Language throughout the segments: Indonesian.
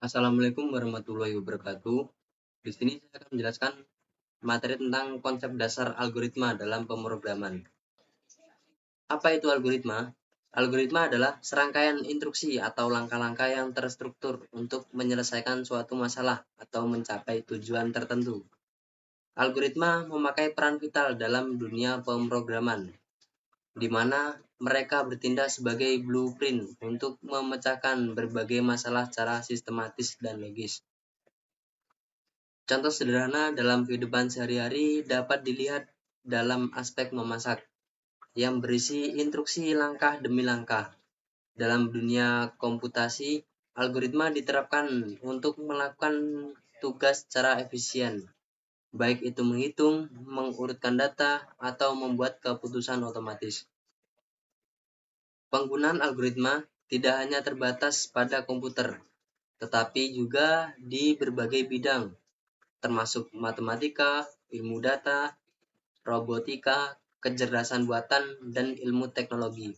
Assalamualaikum warahmatullahi wabarakatuh. Di sini saya akan menjelaskan materi tentang konsep dasar algoritma dalam pemrograman. Apa itu algoritma? Algoritma adalah serangkaian instruksi atau langkah-langkah yang terstruktur untuk menyelesaikan suatu masalah atau mencapai tujuan tertentu. Algoritma memakai peran vital dalam dunia pemrograman, di mana mereka bertindak sebagai blueprint untuk memecahkan berbagai masalah secara sistematis dan logis. Contoh sederhana dalam kehidupan sehari-hari dapat dilihat dalam aspek memasak, yang berisi instruksi langkah demi langkah. Dalam dunia komputasi, algoritma diterapkan untuk melakukan tugas secara efisien, baik itu menghitung, mengurutkan data, atau membuat keputusan otomatis. Penggunaan algoritma tidak hanya terbatas pada komputer, tetapi juga di berbagai bidang, termasuk matematika, ilmu data, robotika, kecerdasan buatan, dan ilmu teknologi.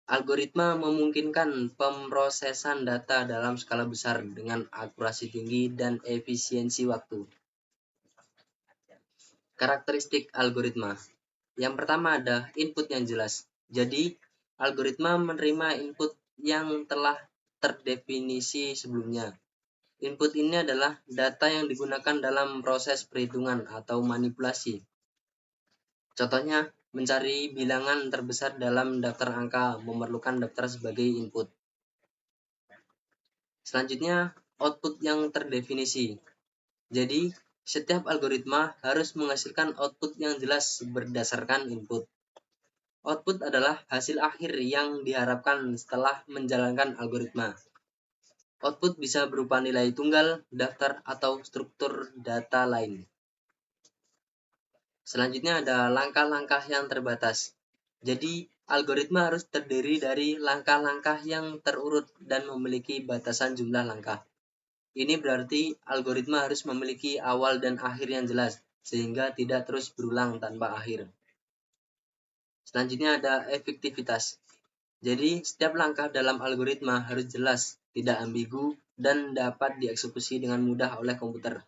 Algoritma memungkinkan pemrosesan data dalam skala besar dengan akurasi tinggi dan efisiensi waktu. Karakteristik algoritma. Yang pertama ada input yang jelas. Jadi, algoritma menerima input yang telah terdefinisi sebelumnya. Input ini adalah data yang digunakan dalam proses perhitungan atau manipulasi. Contohnya, mencari bilangan terbesar dalam daftar angka memerlukan daftar sebagai input. Selanjutnya, output yang terdefinisi. Jadi, setiap algoritma harus menghasilkan output yang jelas berdasarkan input. Output adalah hasil akhir yang diharapkan setelah menjalankan algoritma. Output bisa berupa nilai tunggal, daftar, atau struktur data lain. Selanjutnya ada langkah-langkah yang terbatas. Jadi, algoritma harus terdiri dari langkah-langkah yang terurut dan memiliki batasan jumlah langkah. Ini berarti algoritma harus memiliki awal dan akhir yang jelas, sehingga tidak terus berulang tanpa akhir. Selanjutnya ada efektivitas. Jadi, setiap langkah dalam algoritma harus jelas, tidak ambigu, dan dapat dieksekusi dengan mudah oleh komputer.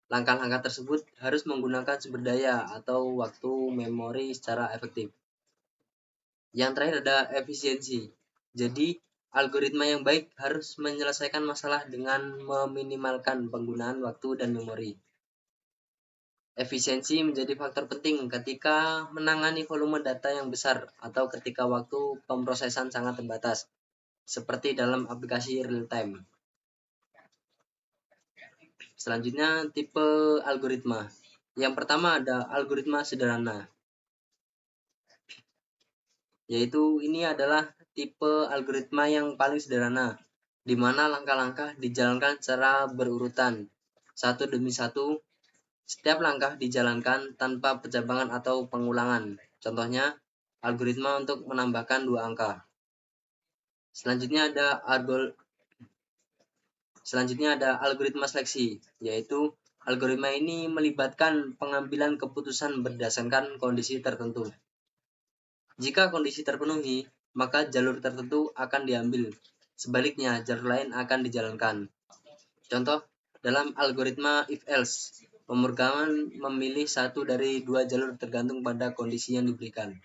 Langkah-langkah tersebut harus menggunakan sumber daya atau waktu memori secara efektif. Yang terakhir ada efisiensi. Jadi, algoritma yang baik harus menyelesaikan masalah dengan meminimalkan penggunaan waktu dan memori. Efisiensi menjadi faktor penting ketika menangani volume data yang besar atau ketika waktu pemrosesan sangat terbatas, seperti dalam aplikasi real-time. Selanjutnya, tipe algoritma. Yang pertama ada algoritma sederhana, yaitu ini adalah tipe algoritma yang paling sederhana, di mana langkah-langkah dijalankan secara berurutan, satu demi satu. Setiap langkah dijalankan tanpa pencabangan atau pengulangan. Contohnya, algoritma untuk menambahkan 2 angka. Selanjutnya ada algoritma seleksi, yaitu algoritma ini melibatkan pengambilan keputusan berdasarkan kondisi tertentu. Jika kondisi terpenuhi, maka jalur tertentu akan diambil. Sebaliknya, jalur lain akan dijalankan. Contoh, dalam algoritma if-else, pemrograman memilih satu dari 2 jalur tergantung pada kondisi yang diberikan.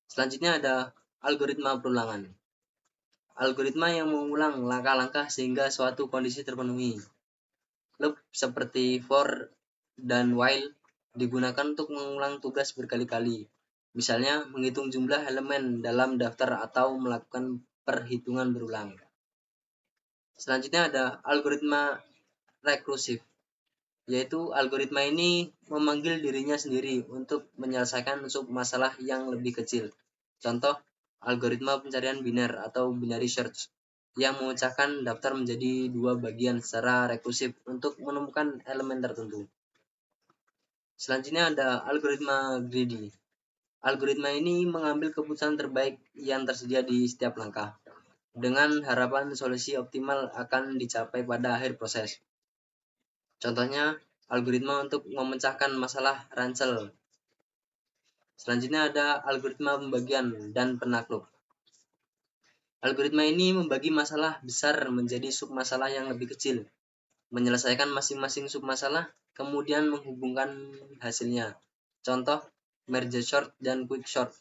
Selanjutnya ada algoritma perulangan. Algoritma yang mengulang langkah-langkah sehingga suatu kondisi terpenuhi. Loop seperti for dan while digunakan untuk mengulang tugas berkali-kali. Misalnya, menghitung jumlah elemen dalam daftar atau melakukan perhitungan berulang. Selanjutnya ada algoritma rekursif, yaitu algoritma ini memanggil dirinya sendiri untuk menyelesaikan submasalah yang lebih kecil. Contoh, algoritma pencarian biner atau binary search yang memecahkan daftar menjadi 2 bagian secara rekursif untuk menemukan elemen tertentu. Selanjutnya ada algoritma greedy. Algoritma ini mengambil keputusan terbaik yang tersedia di setiap langkah, dengan harapan solusi optimal akan dicapai pada akhir proses. Contohnya, algoritma untuk memecahkan masalah ransel. Selanjutnya ada algoritma pembagian dan penakluk. Algoritma ini membagi masalah besar menjadi submasalah yang lebih kecil, menyelesaikan masing-masing submasalah, kemudian menghubungkan hasilnya. Contoh, merge sort dan quick sort.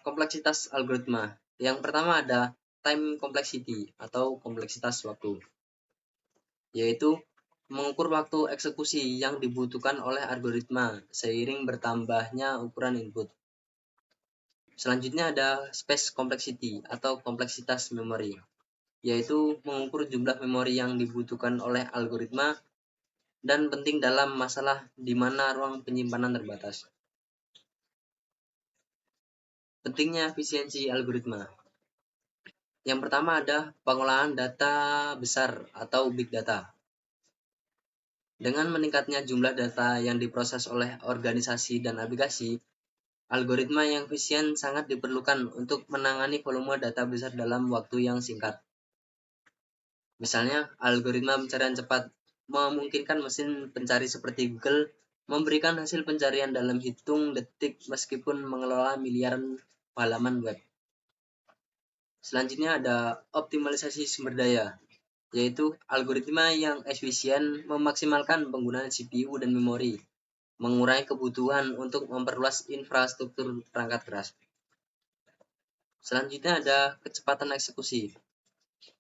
Kompleksitas algoritma. Yang pertama ada time complexity atau kompleksitas waktu, yaitu mengukur waktu eksekusi yang dibutuhkan oleh algoritma seiring bertambahnya ukuran input. Selanjutnya ada space complexity atau kompleksitas memori, yaitu mengukur jumlah memori yang dibutuhkan oleh algoritma dan penting dalam masalah di mana ruang penyimpanan terbatas. Pentingnya efisiensi algoritma. Yang pertama ada pengolahan data besar atau big data. Dengan meningkatnya jumlah data yang diproses oleh organisasi dan aplikasi, algoritma yang efisien sangat diperlukan untuk menangani volume data besar dalam waktu yang singkat. Misalnya, algoritma pencarian cepat memungkinkan mesin pencari seperti Google memberikan hasil pencarian dalam hitung detik meskipun mengelola miliaran halaman web. Selanjutnya ada optimalisasi sumber daya, yaitu algoritma yang efisien memaksimalkan penggunaan CPU dan memori, mengurangi kebutuhan untuk memperluas infrastruktur perangkat keras. Selanjutnya ada kecepatan eksekusi,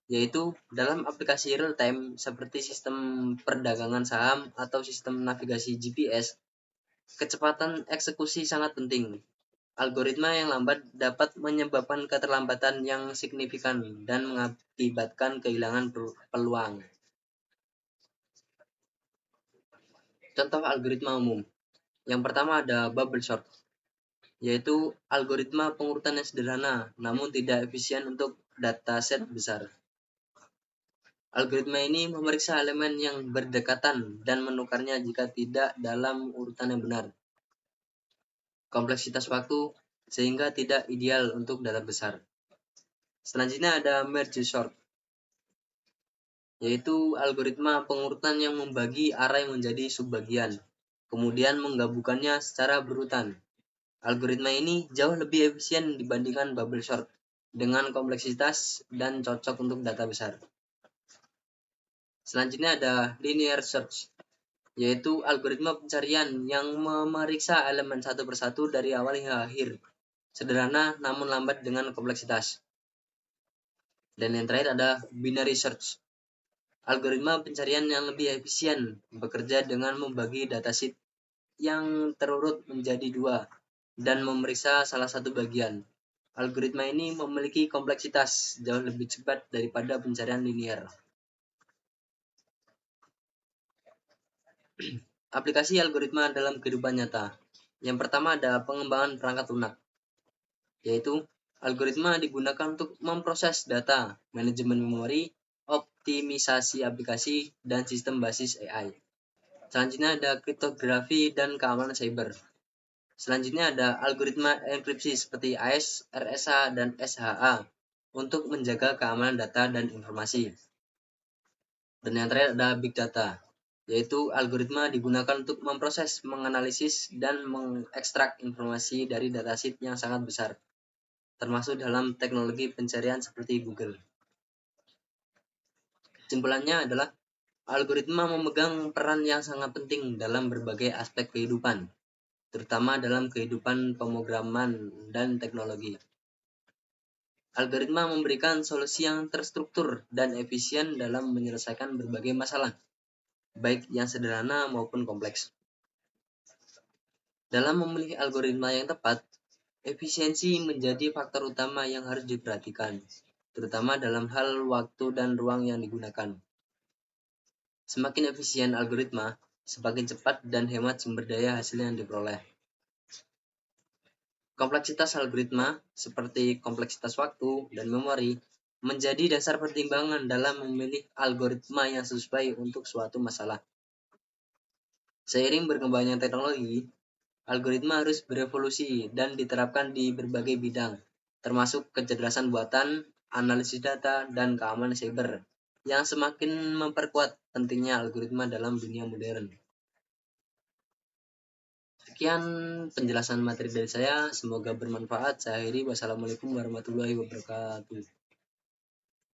yaitu dalam aplikasi real time seperti sistem perdagangan saham atau sistem navigasi GPS, kecepatan eksekusi sangat penting. Algoritma yang lambat dapat menyebabkan keterlambatan yang signifikan dan mengakibatkan kehilangan peluang. Contoh algoritma umum. Yang pertama ada bubble sort, yaitu algoritma pengurutan yang sederhana namun tidak efisien untuk dataset besar. Algoritma ini memeriksa elemen yang berdekatan dan menukarnya jika tidak dalam urutan yang benar. Kompleksitas waktu sehingga tidak ideal untuk data besar. Selanjutnya ada merge sort, yaitu algoritma pengurutan yang membagi array menjadi subbagian, kemudian menggabungkannya secara berurutan. Algoritma ini jauh lebih efisien dibandingkan bubble sort dengan kompleksitas dan cocok untuk data besar. Selanjutnya ada linear search, yaitu algoritma pencarian yang memeriksa elemen satu persatu dari awal hingga akhir, sederhana namun lambat dengan kompleksitas. Dan yang terakhir ada binary search, algoritma pencarian yang lebih efisien, bekerja dengan membagi dataset yang terurut menjadi dua dan memeriksa salah satu bagian. Algoritma ini memiliki kompleksitas jauh lebih cepat daripada pencarian linear. Aplikasi algoritma dalam kehidupan nyata. Yang pertama ada pengembangan perangkat lunak, yaitu algoritma digunakan untuk memproses data, manajemen memori, optimisasi aplikasi, dan sistem basis AI. Selanjutnya ada kriptografi dan keamanan cyber. Selanjutnya ada algoritma enkripsi seperti AES, RSA, dan SHA untuk menjaga keamanan data dan informasi. Dan yang terakhir ada big data, yaitu algoritma digunakan untuk memproses, menganalisis, dan mengekstrak informasi dari dataset yang sangat besar, termasuk dalam teknologi pencarian seperti Google. Kesimpulannya adalah algoritma memegang peran yang sangat penting dalam berbagai aspek kehidupan, terutama dalam kehidupan pemrograman dan teknologi. Algoritma memberikan solusi yang terstruktur dan efisien dalam menyelesaikan berbagai masalah, baik yang sederhana maupun kompleks. Dalam memilih algoritma yang tepat, efisiensi menjadi faktor utama yang harus diperhatikan, terutama dalam hal waktu dan ruang yang digunakan. Semakin efisien algoritma, semakin cepat dan hemat sumber daya hasil yang diperoleh. Kompleksitas algoritma, seperti kompleksitas waktu dan memori, menjadi dasar pertimbangan dalam memilih algoritma yang sesuai untuk suatu masalah. Seiring berkembangnya teknologi, algoritma harus berevolusi dan diterapkan di berbagai bidang, termasuk kecerdasan buatan, analisis data, dan keamanan cyber, yang semakin memperkuat pentingnya algoritma dalam dunia modern. Sekian penjelasan materi dari saya, semoga bermanfaat. Saya akhiri, wassalamualaikum warahmatullahi wabarakatuh.